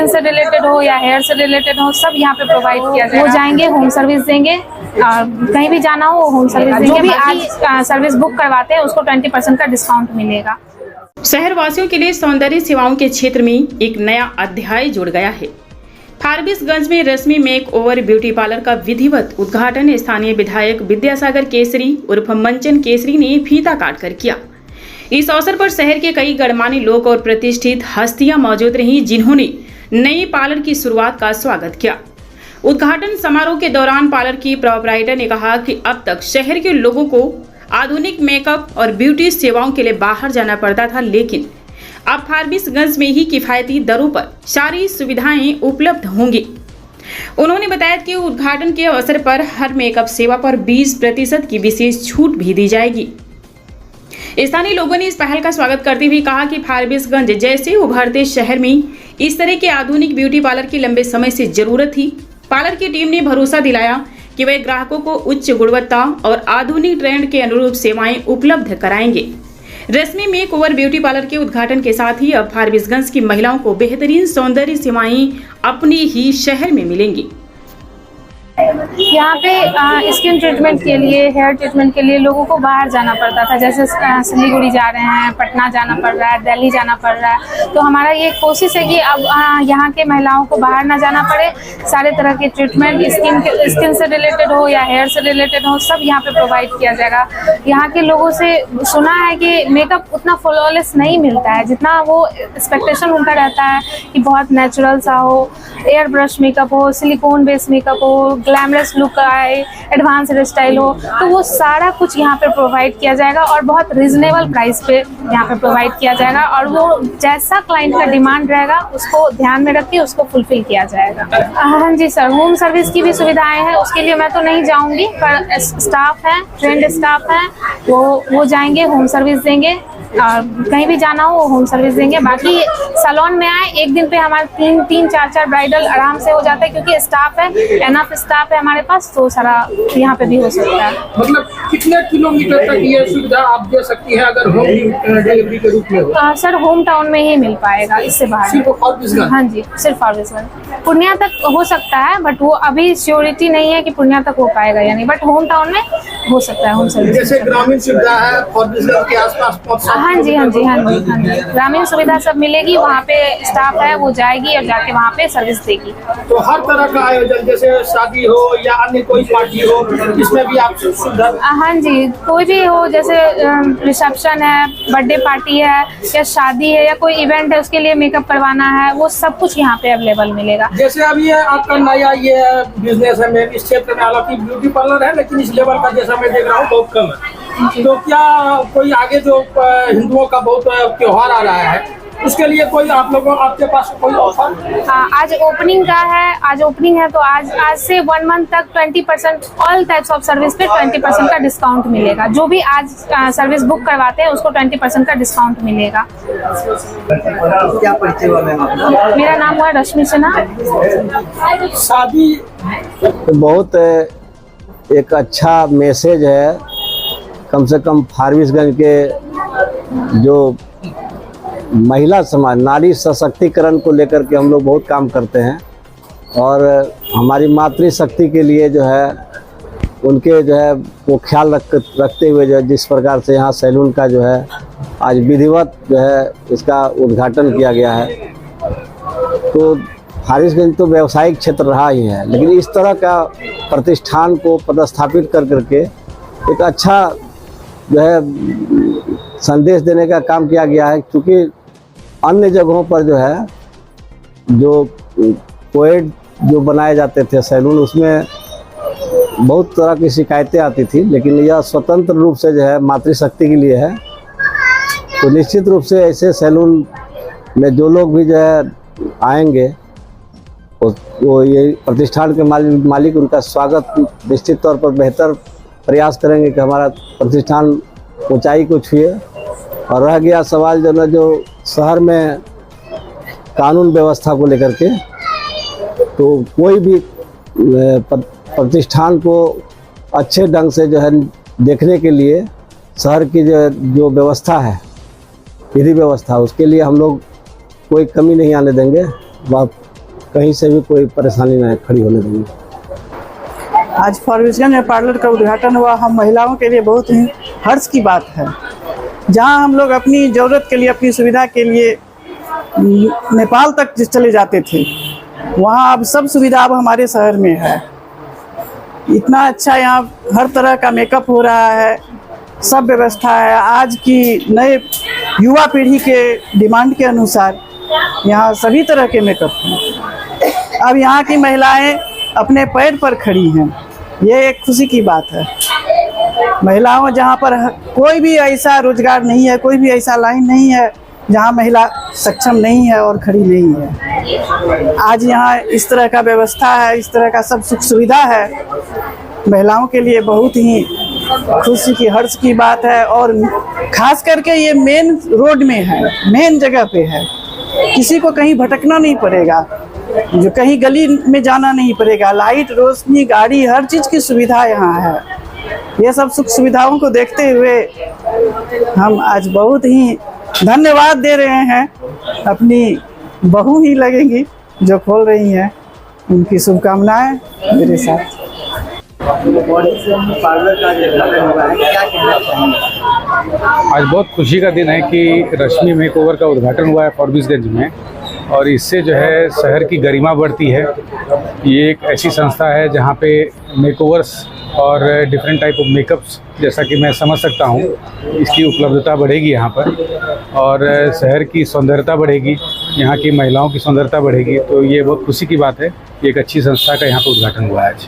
Skin से related हो या हेयर से रिलेटेड हो, सब यहाँ पे प्रोवाइड किया जाएगा। वो जाएंगे, होम सर्विस देंगे, कहीं भी जाना हो होम सर्विस देंगे। जो भी आज सर्विस बुक करवाते हैं उसको 20% का डिस्काउंट मिलेगा। शहरवासियों के लिए सौंदर्य सेवाओं के क्षेत्र में एक नया अध्याय जुड़ गया है। फारबिसगंज में रश्मि मेक ओवर ब्यूटी पार्लर का विधिवत उद्घाटन स्थानीय विधायक विद्यासागर केसरी उर्फ मंचन केसरी ने फीता काटकर किया। इस अवसर पर शहर के कई गणमान्य लोग और प्रतिष्ठित हस्तियां मौजूद रहीं, जिन्होंने नए पार्लर की शुरुआत का स्वागत किया। उद्घाटन समारोह के दौरान पार्लर की प्रोपराइटर ने कहा कि अब तक शहर के लोगों को आधुनिक मेकअप और ब्यूटी सेवाओं के लिए बाहर जाना पड़ता था, लेकिन अब फारबिसगंज में ही किफायती दरों पर सारी सुविधाएं उपलब्ध होंगी। उन्होंने बताया कि उद्घाटन के अवसर पर हर मेकअप सेवा पर 20% की विशेष छूट भी दी जाएगी। स्थानीय लोगों ने इस पहल का स्वागत करते हुए कहा कि फारबिसगंज जैसे उभरते शहर में इस तरह के आधुनिक ब्यूटी पार्लर की लंबे समय से जरूरत थी। पार्लर की टीम ने भरोसा दिलाया कि वे ग्राहकों को उच्च गुणवत्ता और आधुनिक ट्रेंड के अनुरूप सेवाएं उपलब्ध कराएंगे। रश्मि मेक ओवर ब्यूटी पार्लर के उद्घाटन के साथ ही अब फारबिसगंज की महिलाओं को बेहतरीन सौंदर्य सेवाएं अपने ही शहर में मिलेंगी। यहाँ पे स्किन ट्रीटमेंट के लिए, हेयर ट्रीटमेंट के लिए लोगों को बाहर जाना पड़ता था, जैसे सिलीगुड़ी जा रहे हैं, पटना जाना पड़ रहा है, दिल्ली जाना पड़ रहा है। तो हमारा ये कोशिश है कि अब यहाँ के महिलाओं को बाहर ना जाना पड़े। सारे तरह के ट्रीटमेंट स्किन से रिलेटेड हो या हेयर से रिलेटेड हो, सब यहाँ पे प्रोवाइड किया जाएगा। यहाँ के लोगों से सुना है कि मेकअप उतना फ्लॉलेस नहीं मिलता है जितना वो एक्सपेक्टेशन उनका रहता है कि बहुत नेचुरल सा हो, एयर ब्रश मेकअप हो, सिलिकॉन बेस मेकअप हो, ग्लैमरस लुक आए, एडवांस हेयर स्टाइल हो, तो वो सारा कुछ यहाँ पे प्रोवाइड किया जाएगा और बहुत रिजनेबल प्राइस पे यहाँ पे प्रोवाइड किया जाएगा। और वो जैसा क्लाइंट का डिमांड रहेगा उसको ध्यान में रख के उसको फुलफिल किया जाएगा। हाँ जी सर, होम सर्विस की भी सुविधाएं हैं। उसके लिए मैं तो नहीं जाऊँगी, पर स्टाफ है, ट्रेंड स्टाफ है, वो जाएंगे, होम सर्विस देंगे, कहीं भी जाना हो होम सर्विस देंगे। बाकी सैलून में आए, एक दिन पे हमारे 3-4 ब्राइडल आराम से हो जाता है, क्योंकि स्टाफ है, एनफ स्टाफ है हमारे पास, तो सारा यहाँ पे भी हो सकता है। मतलब कितने किलोमीटर तक ये सुविधा आप दे सकती हैं अगर होम डिलीवरी के रूप में हो? सर होम टाउन में ही मिल पाएगा, इससे बाहर सिर्फ? हाँ जी, सिर्फ फारबिसगंज। पूर्णिया तक हो सकता है, बट वो अभी श्योरिटी नहीं है कि पूर्णिया तक हो पाएगा या नहीं, बट होम टाउन में हो सकता है होम सर्विस। जैसे ग्रामीण सुविधा है फारबिसगंज के आसपास? हाँ जी। ग्रामीण सुविधा सब मिलेगी। वहाँ पे स्टाफ है, वो जाएगी और जाके वहाँ पे सर्विस देगी। तो हर तरह का आयोजन, जैसे शादी हो या अन्य कोई पार्टी हो, इसमें भी आप सुविधा? हाँ जी, कोई भी हो, जैसे रिसेप्शन है, बर्थडे पार्टी है या शादी है या कोई इवेंट है, उसके लिए मेकअप करवाना है, वो सब कुछ यहाँ पे अवेलेबल मिलेगा। जैसे अभी आपका नया ये बिजनेस है इस क्षेत्र में, हालांकि ब्यूटी पार्लर है, लेकिन इस लेवल का जैसा मैं देख रहा हूँ बहुत कम है। तो क्या कोई आगे जो हिंदुओं का बहुत त्योहार आ रहा है, उसके लिए कोई आप लोगों आपके पास कोई ऑफर? आज ओपनिंग का है, आज ओपनिंग है, तो आज से 1 मंथ तक 20% ऑल टाइप्स ऑफ सर्विस पे 20% का डिस्काउंट मिलेगा। जो भी आज सर्विस बुक करवाते हैं उसको 20% का डिस्काउंट मिलेगा। क्या परिचय हुआ मैम आपका? मेरा नाम हुआ रश्मि सिन्हा। शादी बहुत एक अच्छा मैसेज है, कम से कम फारबिसगंज के जो महिला समाज, नारी सशक्तिकरण को लेकर के हम लोग बहुत काम करते हैं। और हमारी मातृशक्ति के लिए जो है उनके जो है वो ख्याल रखते हुए जो है जिस प्रकार से यहाँ सैलून का जो है आज विधिवत जो है इसका उद्घाटन किया गया है। तो फारबिसगंज तो व्यावसायिक क्षेत्र रहा ही है, लेकिन इस तरह का प्रतिष्ठान को पदस्थापित कर करके एक अच्छा जो है संदेश देने का काम किया गया है। क्योंकि अन्य जगहों पर जो है जो कोएड जो बनाए जाते थे सैलून, उसमें बहुत तरह की शिकायतें आती थी, लेकिन यह स्वतंत्र रूप से जो है मातृशक्ति के लिए है। तो निश्चित रूप से ऐसे सैलून में जो लोग भी जो है आएंगे वो ये प्रतिष्ठान के मालिक उनका स्वागत निश्चित तौर पर बेहतर प्रयास करेंगे कि हमारा प्रतिष्ठान ऊंचाई को छुए। और रह गया सवाल जो शहर में कानून व्यवस्था को लेकर के, तो कोई भी प्रतिष्ठान को अच्छे ढंग से जो है देखने के लिए शहर की जो व्यवस्था है, विधि व्यवस्था, उसके लिए हम लोग कोई कमी नहीं आने देंगे। कहीं से भी कोई परेशानी न खड़ी होने देंगे। आज फारबिसगंज में पार्लर का उद्घाटन हुआ, हम महिलाओं के लिए बहुत ही हर्ष की बात है। जहां हम लोग अपनी ज़रूरत के लिए, अपनी सुविधा के लिए नेपाल तक चले जाते थे, वहां अब सब सुविधा अब हमारे शहर में है। इतना अच्छा यहाँ हर तरह का मेकअप हो रहा है, सब व्यवस्था है। आज की नए युवा पीढ़ी के डिमांड के अनुसार यहाँ सभी तरह के मेकअप हैं। अब यहाँ की महिलाएं अपने पैर पर खड़ी हैं, ये एक खुशी की बात है। महिलाओं जहाँ पर कोई भी ऐसा रोजगार नहीं है, कोई भी ऐसा लाइन नहीं है जहाँ महिला सक्षम नहीं है और खड़ी नहीं है। आज यहाँ इस तरह का व्यवस्था है, इस तरह का सब सुख सुविधा है, महिलाओं के लिए बहुत ही खुशी की, हर्ष की बात है। और खास करके ये मेन रोड में है, मेन जगह पे है, किसी को कहीं भटकना नहीं पड़ेगा, जो कहीं गली में जाना नहीं पड़ेगा। लाइट, रोशनी, गाड़ी, हर चीज़ की सुविधा यहाँ है। ये सब सुख सुविधाओं को देखते हुए हम आज बहुत ही धन्यवाद दे रहे हैं। अपनी बहू ही लगेंगी जो खोल रही हैं, उनकी शुभकामनाएं मेरे साथ। आज बहुत खुशी का दिन है कि रश्मि मेकओवर का उद्घाटन हुआ है फारबिसगंज में, और इससे जो है शहर की गरिमा बढ़ती है। ये एक ऐसी संस्था है जहाँ पे मेकओवर्स और डिफरेंट टाइप ऑफ मेकअप्स, जैसा कि मैं समझ सकता हूँ, इसकी उपलब्धता बढ़ेगी यहाँ पर, और शहर की सौंदर्यता बढ़ेगी, यहाँ की महिलाओं की सौंदर्यता बढ़ेगी। तो ये बहुत खुशी की बात है, एक अच्छी संस्था का यहाँ पर उद्घाटन हुआ है आज।